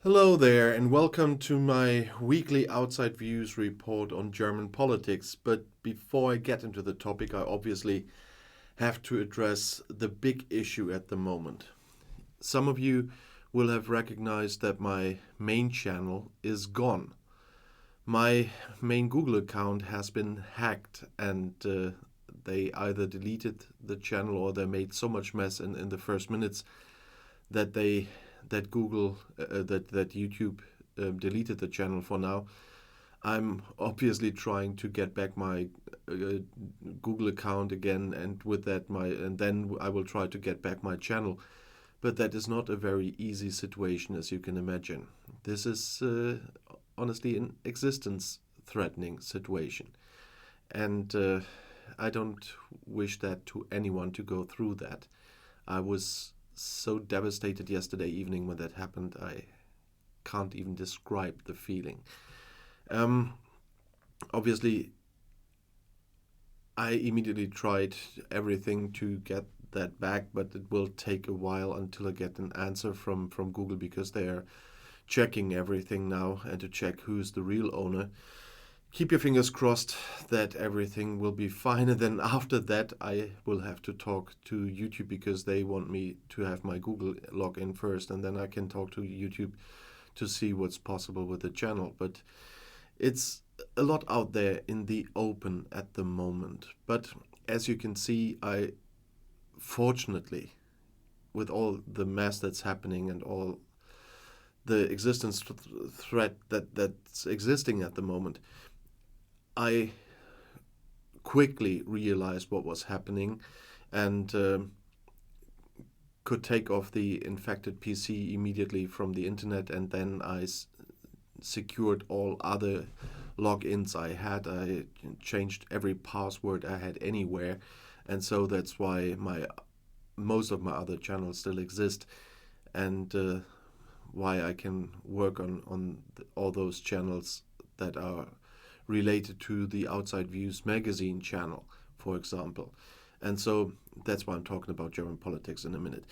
Hello there, and welcome to my weekly Outside Views report on German politics. But before I get into the topic, I obviously have to address the big issue at the moment. Some of you will have recognized that my main channel is gone. My main Google account has been hacked, and they either deleted the channel or they made so much mess in the first minutes that YouTube deleted the channel for now. I'm obviously trying to get back my Google account again, and with that and then I will try to get back my channel. But that is not a very easy situation, as you can imagine. This is honestly an existence-threatening situation, and I don't wish that to anyone to go through that. I was so devastated yesterday evening when that happened. I can't even describe the feeling. Obviously, I immediately tried everything to get that back, but it will take a while until I get an answer from Google, because they're checking everything now and to check who's the real owner. Keep your fingers crossed that everything will be fine, and then after that I will have to talk to YouTube, because they want me to have my Google login first, and then I can talk to YouTube to see what's possible with the channel. But it's a lot out there in the open at the moment. But as you can see, I fortunately, with all the mess that's happening and all the existence threat that's existing at the moment, I quickly realized what was happening and could take off the infected PC immediately from the internet, and then I secured all other logins I had. I changed every password I had anywhere, and so that's why most of my other channels still exist, and why I can work on all those channels that are related to the Outside Views magazine channel, for example. And so that's why I'm talking about German politics in a minute.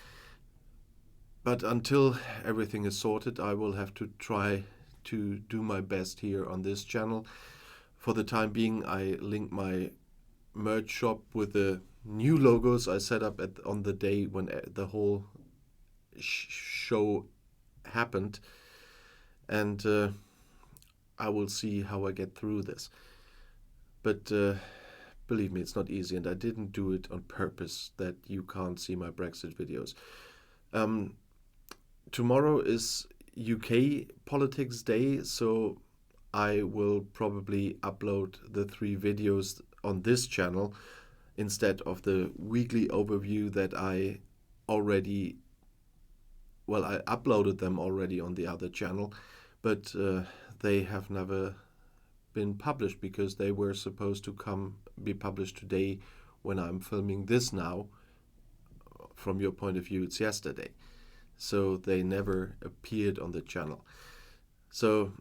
But until everything is sorted, I will have to try to do my best here on this channel. For the time being, I link my merch shop with the new logos I set up on the day when the whole show happened, and I will see how I get through this. But believe me, it's not easy, and I didn't do it on purpose that you can't see my Brexit videos. Tomorrow is UK Politics Day, so I will probably upload the 3 videos on this channel instead of the weekly overview that I uploaded them already on the other channel, but they have never been published because they were supposed to be published today when I'm filming this now. From your point of view, it's yesterday. So they never appeared on the channel. So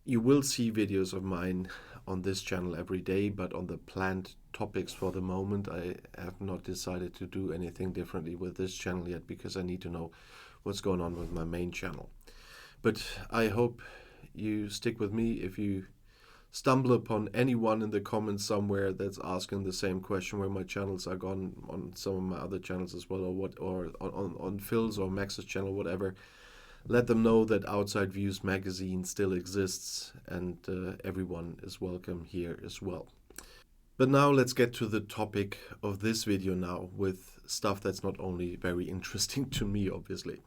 you will see videos of mine on this channel every day, but on the planned topics for the moment, I have not decided to do anything differently with this channel yet, because I need to know what's going on with my main channel. But I hope you stick with me. If you stumble upon anyone in the comments somewhere that's asking the same question, where my channels are gone on some of my other channels as well, or on Phil's or Max's channel, whatever, let them know that Outside Views magazine still exists, and everyone is welcome here as well. But now let's get to the topic of this video now, with stuff that's not only very interesting to me, obviously.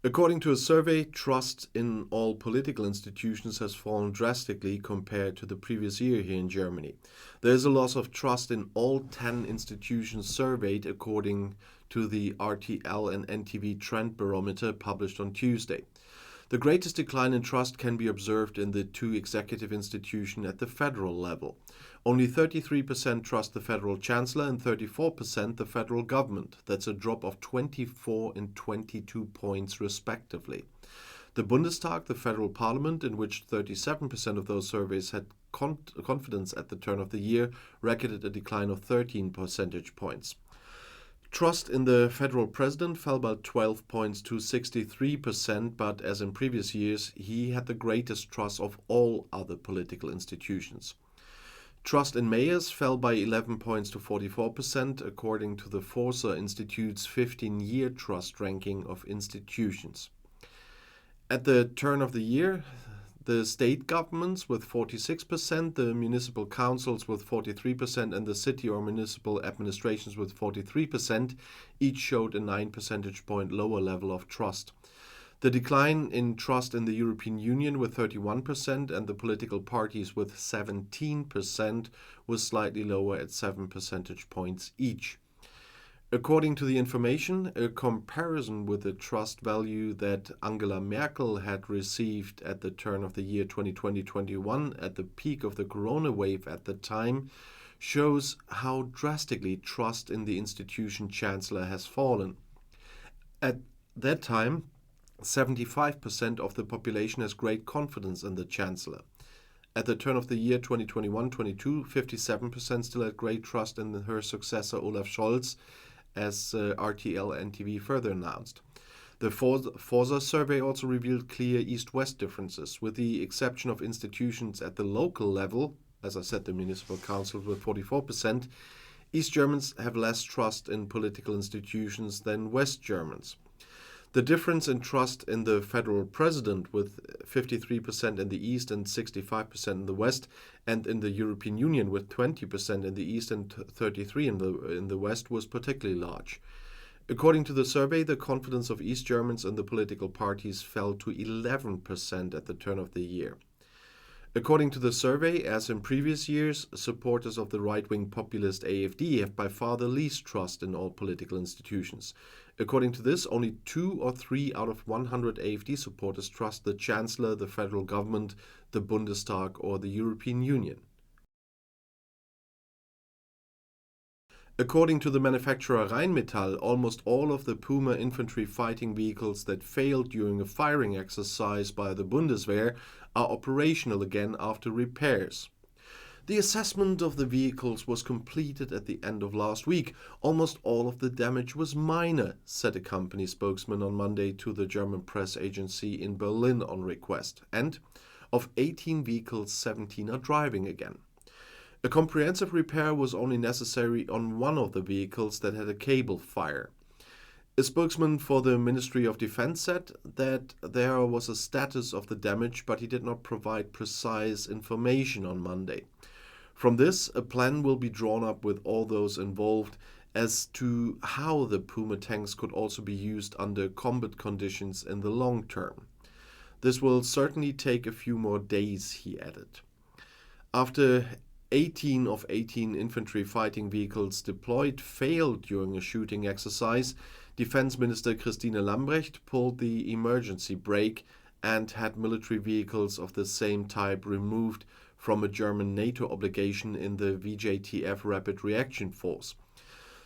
According to a survey, trust in all political institutions has fallen drastically compared to the previous year here in Germany. There is a loss of trust in all 10 institutions surveyed, according to the RTL and NTV Trend Barometer published on Tuesday. The greatest decline in trust can be observed in the 2 executive institutions at the federal level. Only 33% trust the federal chancellor and 34% the federal government. That's a drop of 24 and 22 points respectively. The Bundestag, the federal parliament, in which 37% of those surveys had confidence at the turn of the year, recorded a decline of 13 percentage points. Trust in the federal president fell by 12 points to 63%, but as in previous years, he had the greatest trust of all other political institutions. Trust in mayors fell by 11 points to 44%, according to the Forza Institute's 15-year trust ranking of institutions. At the turn of the year, the state governments with 46%, the municipal councils with 43%, and the city or municipal administrations with 43% each showed a 9 percentage point lower level of trust. The decline in trust in the European Union with 31% and the political parties with 17% was slightly lower at 7 percentage points each. According to the information, a comparison with the trust value that Angela Merkel had received at the turn of the year 2020-21 at the peak of the corona wave at the time shows how drastically trust in the institution chancellor has fallen. At that time, 75% of the population has great confidence in the chancellor. At the turn of the year 2021-22, 57% still had great trust in her successor Olaf Scholz, as RTL-NTV further announced. The Forza survey also revealed clear East-West differences, with the exception of institutions at the local level, as I said, the municipal council with 44%, East Germans have less trust in political institutions than West Germans. The difference in trust in the federal president, with 53% in the East and 65% in the West, and in the European Union with 20% in the East and 33% in the West, was particularly large. According to the survey, the confidence of East Germans in the political parties fell to 11% at the turn of the year. According to the survey, as in previous years, supporters of the right-wing populist AfD have by far the least trust in all political institutions. According to this, only 2 or 3 out of 100 AfD supporters trust the Chancellor, the federal government, the Bundestag, or the European Union. According to the manufacturer Rheinmetall, almost all of the Puma infantry fighting vehicles that failed during a firing exercise by the Bundeswehr are operational again after repairs. The assessment of the vehicles was completed at the end of last week. Almost all of the damage was minor, said a company spokesman on Monday to the German press agency in Berlin on request. And of 18 vehicles, 17 are driving again. A comprehensive repair was only necessary on one of the vehicles that had a cable fire. A spokesman for the Ministry of Defense said that there was a status of the damage, but he did not provide precise information on Monday. From this, a plan will be drawn up with all those involved as to how the Puma tanks could also be used under combat conditions in the long term. This will certainly take a few more days, he added. After 18 of 18 infantry fighting vehicles deployed failed during a shooting exercise, Defense Minister Christine Lambrecht pulled the emergency brake and had military vehicles of the same type removed from a German NATO obligation in the VJTF Rapid Reaction Force.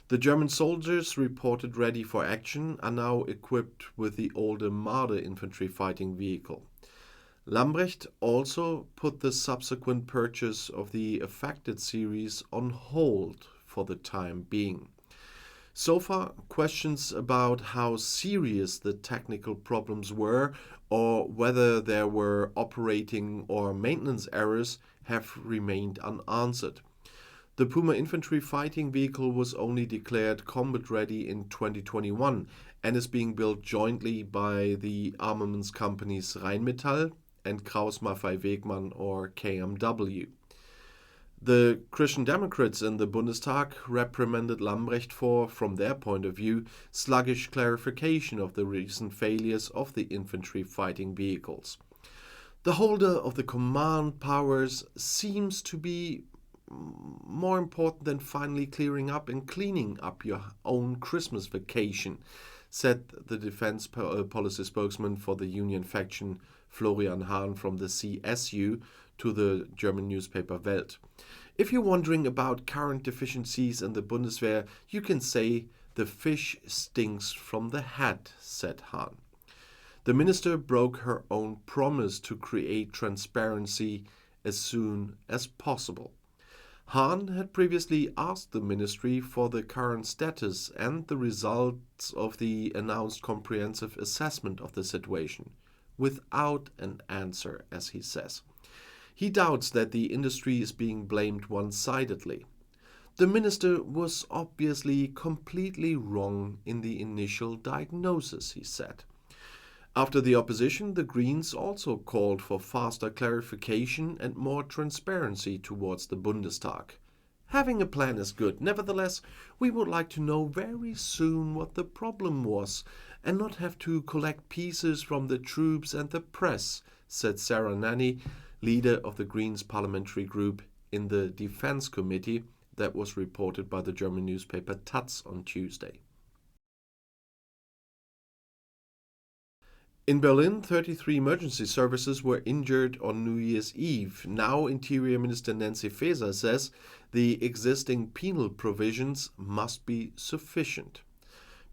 The German soldiers reported ready for action are now equipped with the older Marder infantry fighting vehicle. Lambrecht also put the subsequent purchase of the affected series on hold for the time being. So far, questions about how serious the technical problems were or whether there were operating or maintenance errors have remained unanswered. The Puma infantry fighting vehicle was only declared combat ready in 2021 and is being built jointly by the armaments companies Rheinmetall and Krauss-Maffei-Wegmann or KMW. The Christian Democrats in the Bundestag reprimanded Lambrecht for, from their point of view, sluggish clarification of the recent failures of the infantry fighting vehicles. The holder of the command powers seems to be more important than finally clearing up and cleaning up your own Christmas vacation, said the defense policy spokesman for the union faction Florian Hahn from the CSU to the German newspaper Welt. If you're wondering about current deficiencies in the Bundeswehr, you can say the fish stinks from the head, said Hahn. The minister broke her own promise to create transparency as soon as possible. Hahn had previously asked the ministry for the current status and the results of the announced comprehensive assessment of the situation, without an answer, as he says. He doubts that the industry is being blamed one-sidedly. The minister was obviously completely wrong in the initial diagnosis, he said. After the opposition, the Greens also called for faster clarification and more transparency towards the Bundestag. Having a plan is good. Nevertheless, we would like to know very soon what the problem was and not have to collect pieces from the troops and the press, said Sarah Nanni, leader of the Greens parliamentary group in the Defense Committee. That was reported by the German newspaper Taz on Tuesday. In Berlin, 33 emergency services were injured on New Year's Eve. Now, Interior Minister Nancy Faeser says the existing penal provisions must be sufficient.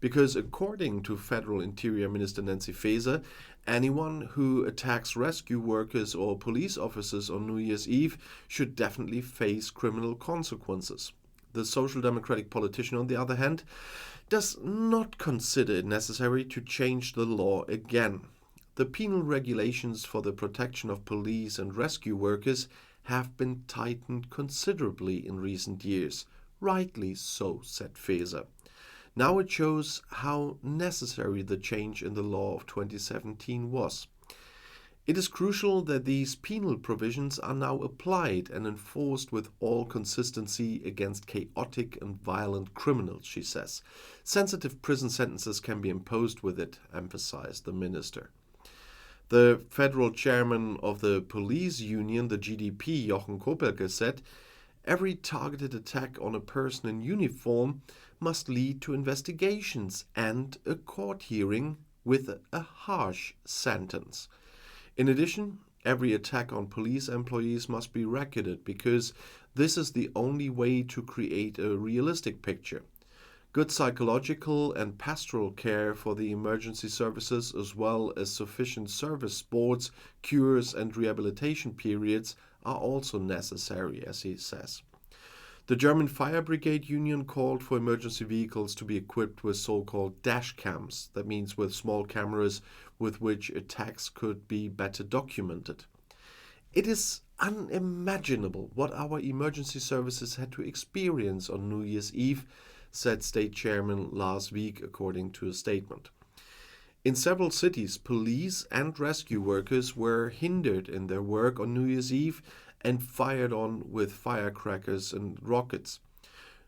Because according to Federal Interior Minister Nancy Faeser, anyone who attacks rescue workers or police officers on New Year's Eve should definitely face criminal consequences. The Social Democratic politician, on the other hand, does not consider it necessary to change the law again. The penal regulations for the protection of police and rescue workers have been tightened considerably in recent years. Rightly so, said Faeser. Now it shows how necessary the change in the law of 2017 was. It is crucial that these penal provisions are now applied and enforced with all consistency against chaotic and violent criminals, she says. Sensitive prison sentences can be imposed with it, emphasized the minister. The federal chairman of the police union, the GdP, Jochen Kopelke, said, "Every targeted attack on a person in uniform must lead to investigations and a court hearing with a harsh sentence. In addition, every attack on police employees must be recorded because this is the only way to create a realistic picture. Good psychological and pastoral care for the emergency services, as well as sufficient service sports, cures and rehabilitation periods are also necessary," as he says. The German Fire Brigade Union called for emergency vehicles to be equipped with so-called dash cams. That means with small cameras with which attacks could be better documented. It is unimaginable what our emergency services had to experience on New Year's Eve, said State Chairman last week, according to a statement. In several cities, police and rescue workers were hindered in their work on New Year's Eve and fired on with firecrackers and rockets.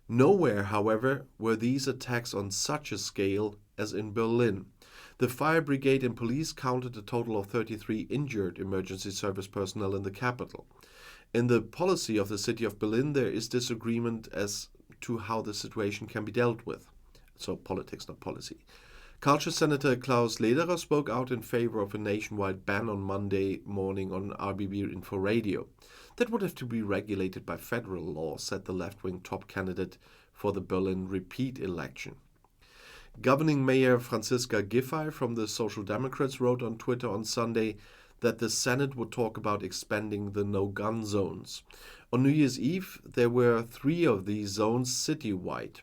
Nowhere, however, were these attacks on such a scale as in Berlin. The fire brigade and police counted a total of 33 injured emergency service personnel in the capital. In the policy of the city of Berlin, there is disagreement as to how the situation can be dealt with. So politics, not policy. Culture Senator Klaus Lederer spoke out in favor of a nationwide ban on Monday morning on RBB Info Radio. That would have to be regulated by federal law, said the left-wing top candidate for the Berlin repeat election. Governing Mayor Franziska Giffey from the Social Democrats wrote on Twitter on Sunday that the Senate would talk about expanding the no-gun zones. On New Year's Eve, there were 3 of these zones citywide.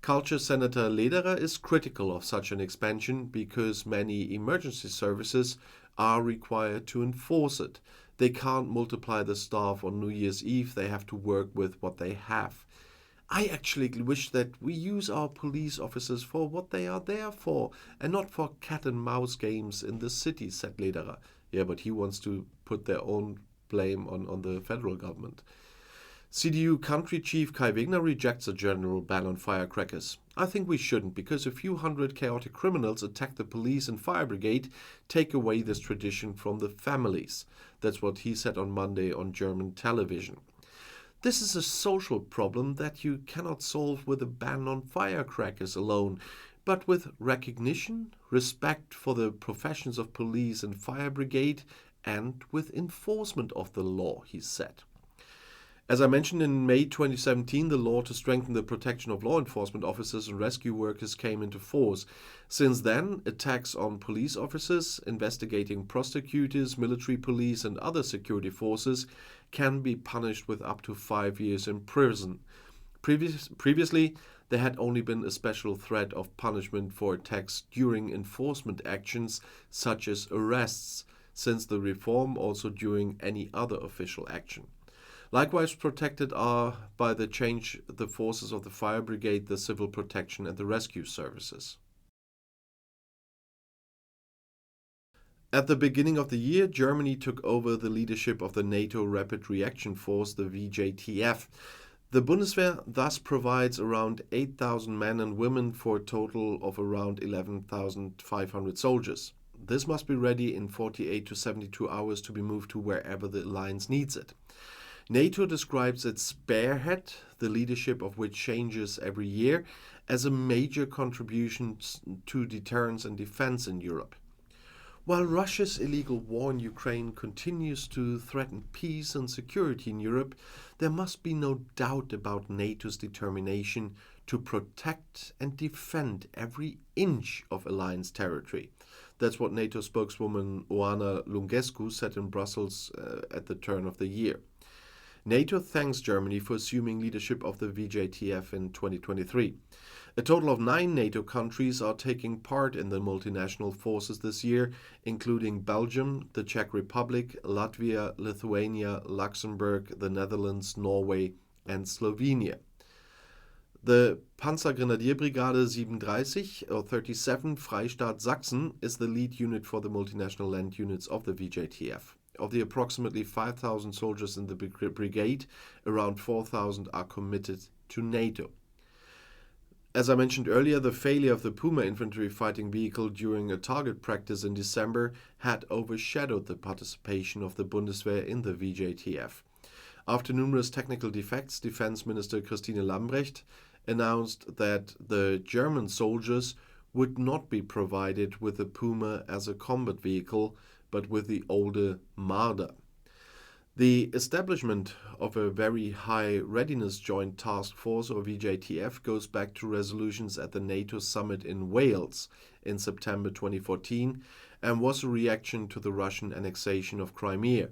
Culture Senator Lederer is critical of such an expansion because many emergency services are required to enforce it. They can't multiply the staff on New Year's Eve, they have to work with what they have. I actually wish that we use our police officers for what they are there for and not for cat and mouse games in the city, said Lederer. Yeah, but he wants to put their own blame on the federal government. CDU country chief Kai Wegner rejects a general ban on firecrackers. I think we shouldn't, because a few hundred chaotic criminals attack the police and fire brigade, take away this tradition from the families. That's what he said on Monday on German television. This is a social problem that you cannot solve with a ban on firecrackers alone, but with recognition, respect for the professions of police and fire brigade, and with enforcement of the law, he said. As I mentioned, in May 2017, the law to strengthen the protection of law enforcement officers and rescue workers came into force. Since then, attacks on police officers, investigating prosecutors, military police, and other security forces can be punished with up to 5 years in prison. Previously, there had only been a special threat of punishment for attacks during enforcement actions, such as arrests, since the reform also during any other official action. Likewise protected are by the change the forces of the fire brigade, the civil protection, and the rescue services. At the beginning of the year, Germany took over the leadership of the NATO Rapid Reaction Force, the VJTF. The Bundeswehr thus provides around 8,000 men and women for a total of around 11,500 soldiers. This must be ready in 48 to 72 hours to be moved to wherever the alliance needs it. NATO describes its spearhead, the leadership of which changes every year, as a major contribution to deterrence and defense in Europe. While Russia's illegal war in Ukraine continues to threaten peace and security in Europe, there must be no doubt about NATO's determination to protect and defend every inch of alliance territory. That's what NATO spokeswoman Oana Lungescu said in Brussels at the turn of the year. NATO thanks Germany for assuming leadership of the VJTF in 2023. A total of 9 NATO countries are taking part in the multinational forces this year, including Belgium, the Czech Republic, Latvia, Lithuania, Luxembourg, the Netherlands, Norway, and Slovenia. The Panzergrenadierbrigade 37 or 37 Freistaat Sachsen is the lead unit for the multinational land units of the VJTF. Of the approximately 5,000 soldiers in the brigade, around 4,000 are committed to NATO. As I mentioned earlier, the failure of the Puma infantry fighting vehicle during a target practice in December had overshadowed the participation of the Bundeswehr in the VJTF. After numerous technical defects, Defense Minister Christine Lambrecht announced that the German soldiers would not be provided with the Puma as a combat vehicle, but with the older Marder. The establishment of a Very High Readiness Joint Task Force, or VJTF, goes back to resolutions at the NATO summit in Wales in September 2014 and was a reaction to the Russian annexation of Crimea.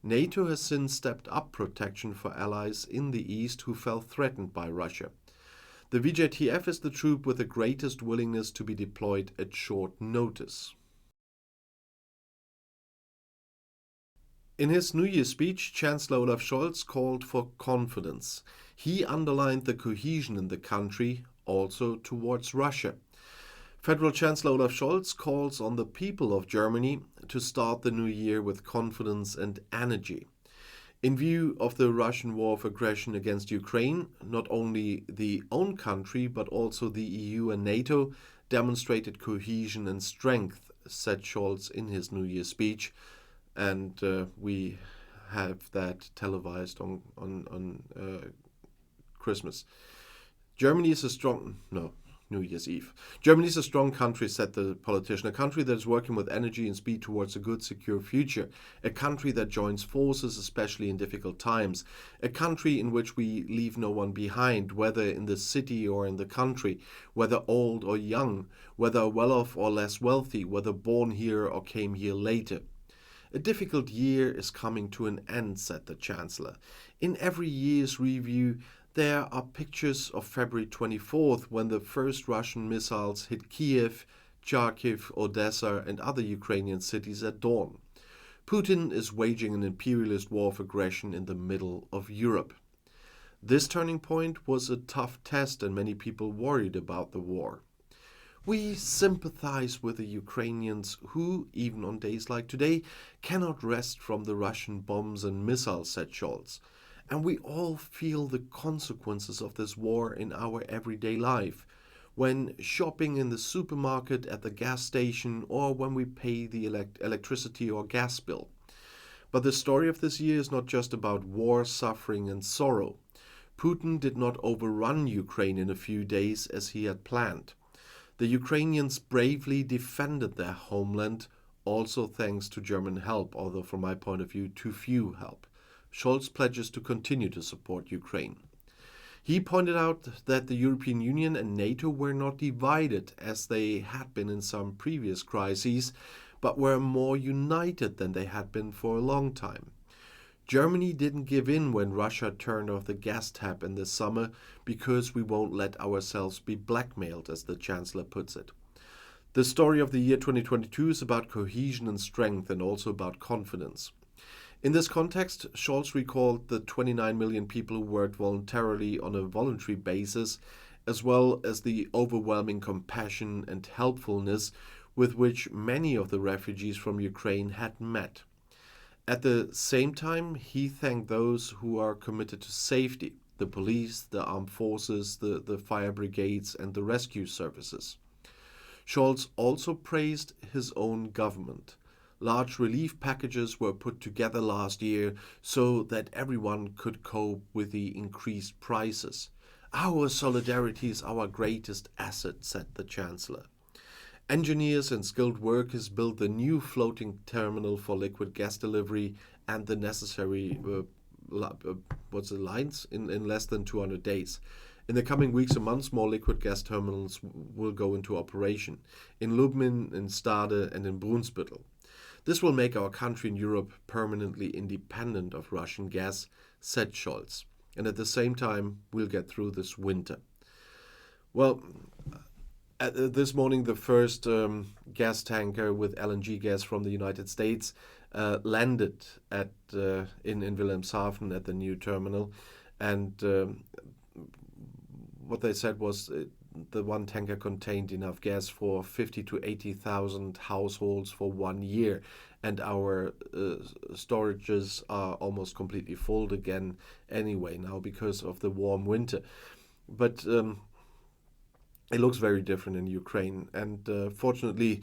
NATO has since stepped up protection for allies in the east who felt threatened by Russia. The VJTF is the troop with the greatest willingness to be deployed at short notice. In his New Year speech, Chancellor Olaf Scholz called for confidence. He underlined the cohesion in the country, also towards Russia. Federal Chancellor Olaf Scholz calls on the people of Germany to start the new year with confidence and energy. In view of the Russian war of aggression against Ukraine, not only the own country but also the EU and NATO demonstrated cohesion and strength, said Scholz in his New Year speech. And we have that televised on Christmas. Germany is a strong... No, New Year's Eve. Germany is a strong country, said the politician, a country that is working with energy and speed towards a good, secure future, a country that joins forces, especially in difficult times, a country in which we leave no one behind, whether in the city or in the country, whether old or young, whether well-off or less wealthy, whether born here or came here later. A difficult year is coming to an end, said the Chancellor. In every year's review, there are pictures of February 24th when the first Russian missiles hit Kiev, Kharkiv, Odessa and other Ukrainian cities at dawn. Putin is waging an imperialist war of aggression in the middle of Europe. This turning point was a tough test and many people worried about the war. We sympathize with the Ukrainians who, even on days like today, cannot rest from the Russian bombs and missiles, said Scholz. And we all feel the consequences of this war in our everyday life, when shopping in the supermarket, at the gas station, or when we pay the electricity or gas bill. But the story of this year is not just about war, suffering and sorrow. Putin did not overrun Ukraine in a few days as he had planned. The Ukrainians bravely defended their homeland, also thanks to German help, although from my point of view, too few help. Scholz pledges to continue to support Ukraine. He pointed out that the European Union and NATO were not divided as they had been in some previous crises, but were more united than they had been for a long time. Germany didn't give in when Russia turned off the gas tap in the summer because we won't let ourselves be blackmailed, as the chancellor puts it. The story of the year 2022 is about cohesion and strength, and also about confidence. In this context, Scholz recalled the 29 million people who worked voluntarily on a voluntary basis, as well as the overwhelming compassion and helpfulness with which many of the refugees from Ukraine had met. At the same time, he thanked those who are committed to safety: the police, the armed forces, the fire brigades, and the rescue services. Scholz also praised his own government. Large relief packages were put together last year so that everyone could cope with the increased prices. Our solidarity is our greatest asset, said the chancellor. Engineers and skilled workers built the new floating terminal for liquid gas delivery and the necessary lines in less than 200 days. In the coming weeks and months, more liquid gas terminals will go into operation in Lubmin, in Stade, and in Brunsbüttel. This will make our country and Europe permanently independent of Russian gas, said Scholz. And at the same time, we'll get through this winter. Well, this morning, the first gas tanker with LNG gas from the United States landed in Wilhelmshaven at the new terminal. And what they said was the one tanker contained enough gas for 50 to 80,000 households for 1 year. And our storages are almost completely full again anyway now because of the warm winter. But it looks very different in Ukraine. And fortunately,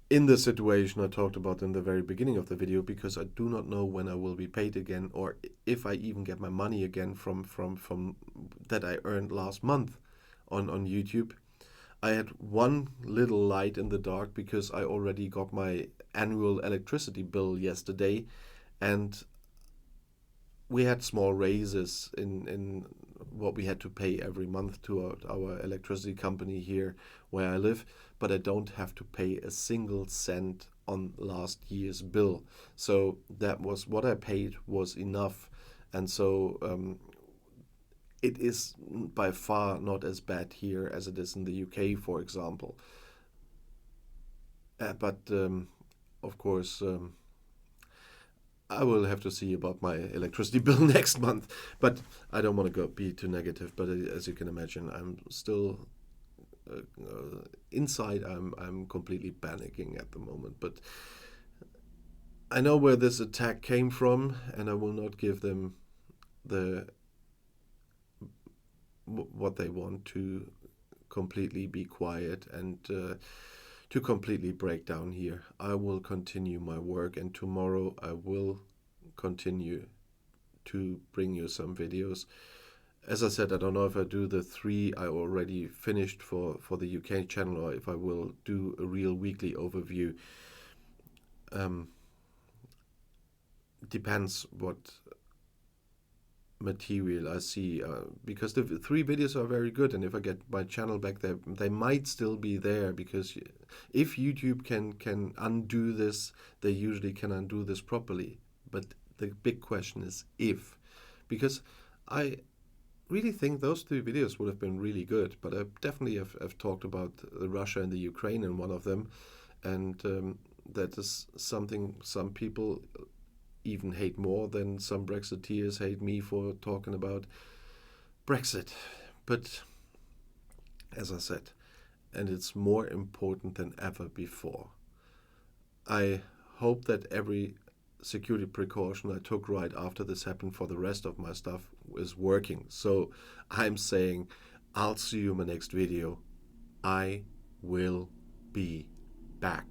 in the situation I talked about in the very beginning of the video, because I do not know when I will be paid again, or if I even get my money again from that I earned last month on YouTube. I had one little light in the dark because I already got my annual electricity bill yesterday, and we had small raises in what we had to pay every month to our electricity company here where I live, but I don't have to pay a single cent on last year's bill. So that was what I paid was enough. And so it is by far not as bad here as it is in the UK, for example. But of course, I will have to see about my electricity bill next month. But I don't want to be too negative. But as you can imagine, I'm still inside. I'm completely panicking at the moment. But I know where this attack came from, and I will not give them what they want, to completely be quiet and to completely break down here. I will continue my work, and tomorrow I will continue to bring you some videos. As I said, I don't know if I do the 3 I already finished for the UK channel, or if I will do a real weekly overview. Depends what material I see, because the 3 videos are very good, and if I get my channel back there, they might still be there, because if YouTube can undo this, they usually can undo this properly. But the big question is if, because I really think those 3 videos would have been really good, but I definitely have talked about Russia and the Ukraine in one of them, and that is something some people even hate more than some Brexiteers hate me for talking about Brexit. But as I said, and it's more important than ever before, I hope that every security precaution I took right after this happened for the rest of my stuff is working. So I'm saying I'll see you in my next video. I will be back.